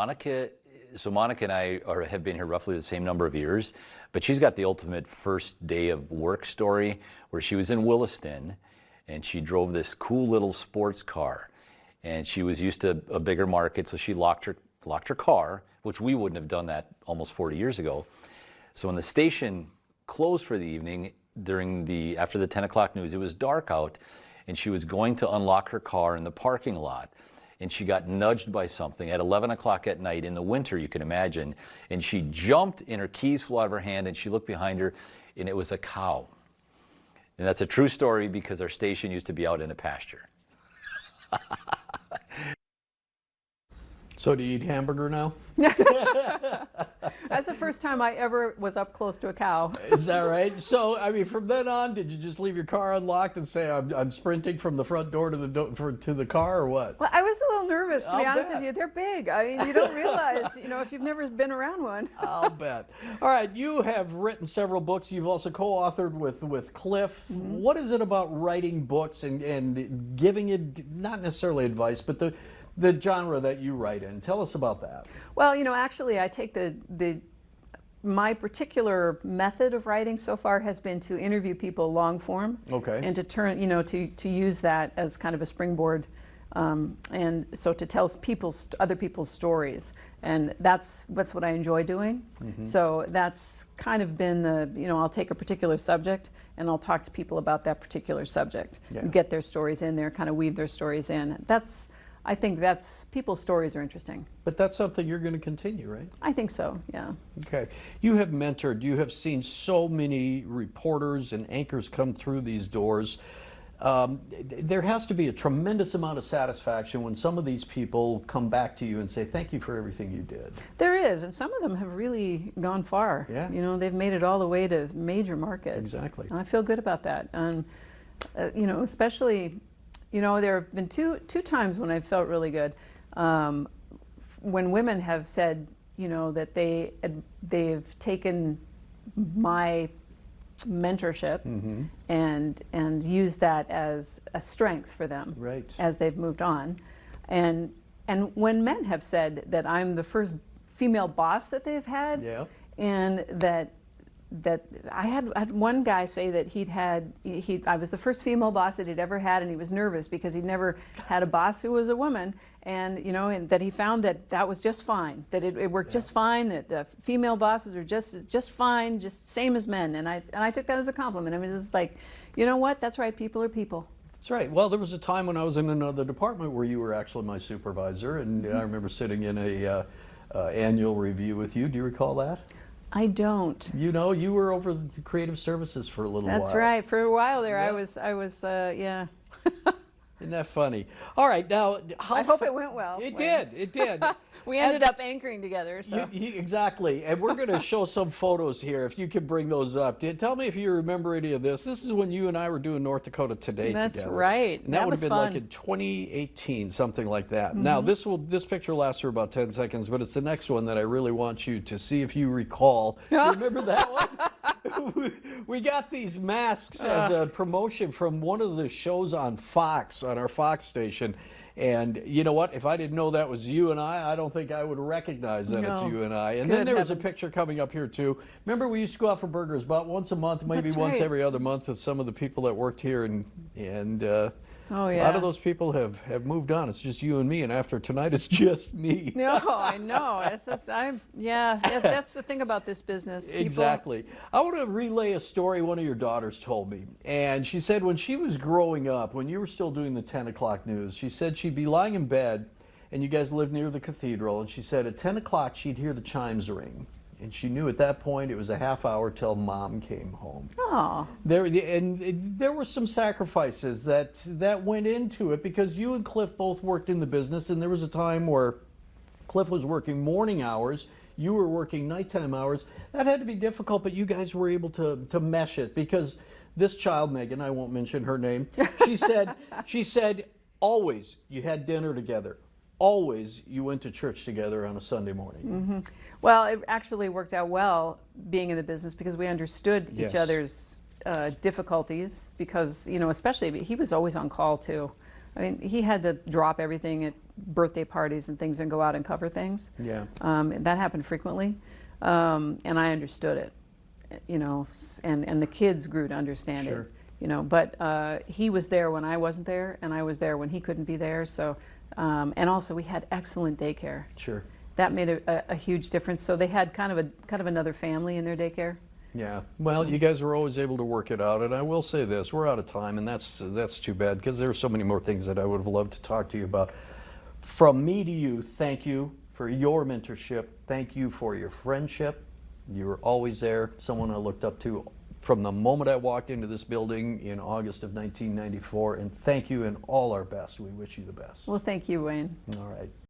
Monica and I have been here roughly the same number of years, but she's got the ultimate first day of work story where she was in Williston and she drove this cool little sports car, and she was used to a bigger market, so she locked her car, which we wouldn't have done that almost 40 years ago. So when the station closed for the evening after the 10 o'clock news, it was dark out, and she was going to unlock her car in the parking lot, and she got nudged by something at 11 o'clock at night in the winter, you can imagine, and she jumped and her keys flew out of her hand, and she looked behind her, and it was a cow. And that's a true story because our station used to be out in a pasture. So do you eat hamburger now? That's the first time I ever was up close to a cow. Is that right? So, I mean, from then on, did you just leave your car unlocked and say, I'm sprinting from the front door to the car, or what? Well, I was a little nervous, to be honest bet. with you. They're big. I mean, you don't realize, if you've never been around one. I'll bet. All right, you have written several books. You've also co-authored with Cliff. Mm-hmm. What is it about writing books and giving it, not necessarily advice, but the genre that you write in? Tell us about that. Well, actually, I take my particular method of writing so far has been to interview people long form. Okay. And to turn, to use that as kind of a springboard, and so to tell other people's stories, and that's what I enjoy doing. Mm-hmm. So that's kind of been I'll take a particular subject and I'll talk to people about that particular subject, and get their stories in there, kind of weave their stories in. I think people's stories are interesting. But that's something you're going to continue, right? I think so, yeah. Okay. You have mentored, you have seen so many reporters and anchors come through these doors. There has to be a tremendous amount of satisfaction when some of these people come back to you and say, thank you for everything you did. There is, and some of them have really gone far. Yeah. They've made it all the way to major markets. Exactly. And I feel good about that. And, especially, there have been two times when I've felt really good. When women have said, that they've taken my mentorship Mm-hmm. and used that as a strength for them, Right. as they've moved on. And when men have said that I'm the first female boss that they've had, Yeah. and that I had one guy say that I was the first female boss that he'd ever had, and he was nervous because he'd never had a boss who was a woman, and and that he found that was just fine, that it worked just fine, that female bosses are just fine, just same as men, and I took that as a compliment. I mean, it was like, you know what? That's right. People are people. That's right. Well, there was a time when I was in another department where you were actually my supervisor, and Mm-hmm. I remember sitting in a annual review with you. Do you recall that? I don't. You were over the creative services for a little while. That's right. For a while there, Yeah. I was, yeah. Isn't that funny? All right, now I hope it went well. It did. It did. We ended up anchoring together. So. Exactly, and we're going to show some photos here. If you could bring those up, tell me if you remember any of this. This is when you and I were doing North Dakota Today together. That's right. And that would was have been fun. like in 2018, something like that. Now this picture lasts for about 10 seconds, but it's the next one that I really want you to see if you recall. Remember that one? We got these masks as a promotion from one of the shows on Fox, on our Fox station. And you know what? If I didn't know that was you and I don't think I would recognize that it's you and I. And then there was a picture coming up here too. Remember, we used to go out for burgers about once a month, maybe once every other month, with some of the people that worked here, and Oh, yeah. a lot of those people have moved on. It's just you and me, and after tonight, it's just me. No, I know. That's the thing about this business. People, Exactly. I want to relay a story one of your daughters told me. And she said when she was growing up, when you were still doing the 10 o'clock news, she said she'd be lying in bed, and you guys lived near the cathedral, and she said at 10 o'clock she'd hear the chimes ring. And she knew at that point it was a half hour till Mom came home. Oh. There were some sacrifices that went into it, because you and Cliff both worked in the business, and there was a time where Cliff was working morning hours, you were working nighttime hours. That had to be difficult, but you guys were able to mesh it, because this child, Megan, I won't mention her name, she said always you had dinner together. Always you went to church together on a Sunday morning. Mm-hmm. Well, it actually worked out well being in the business, because we understood Yes. each other's difficulties, because, especially he was always on call too. I mean, he had to drop everything at birthday parties and things and go out and cover things. Yeah. That happened frequently, and I understood it, you know, and the kids grew to understand Sure. it, you know. But he was there when I wasn't there, and I was there when he couldn't be there. So, and also we had excellent daycare. Sure. That made a huge difference. So they had kind of another family in their daycare. Yeah. Well, you guys were always able to work it out, and I will say this: we're out of time, and that's too bad because there are so many more things that I would have loved to talk to you about. From me to you, thank you for your mentorship. Thank you for your friendship. You were always there, someone I looked up to from the moment I walked into this building in August of 1994. And thank you, and all our best. We wish you the best. Well, thank you, Wayne. All right.